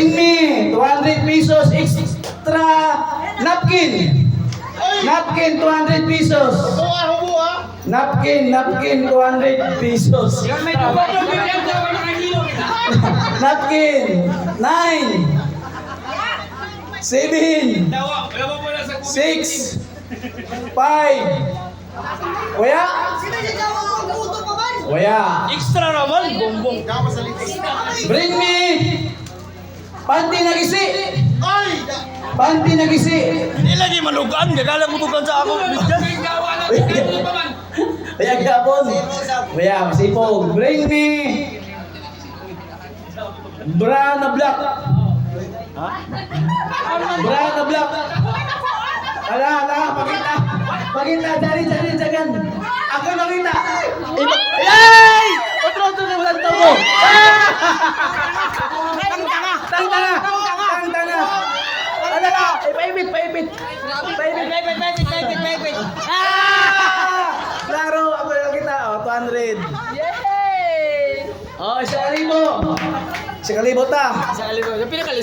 Bring me 200 pesos extra napkin. Napkin 200 pesos. Napkin 200 pesos. Napkin 9 7 6 5 Waya? Waya. Extra naman, bongbong. Bring me panty na gisi. Panty na gisi. Hindi lagi malugaan, gagala mo tugan sa ako. Waya gapon. Waya, sipog. Bring me bra na black. Bra na black. Ala, pakita. Pakita, dari, jagan. Ako makita. Ay! Otro na walang tabo. Tang-tanga. Ano na? Paipit. Klaro, ako yung kita. 200. Yay! Oh, 1,000. 1,000 ta. Sa kalibo, yung pinakali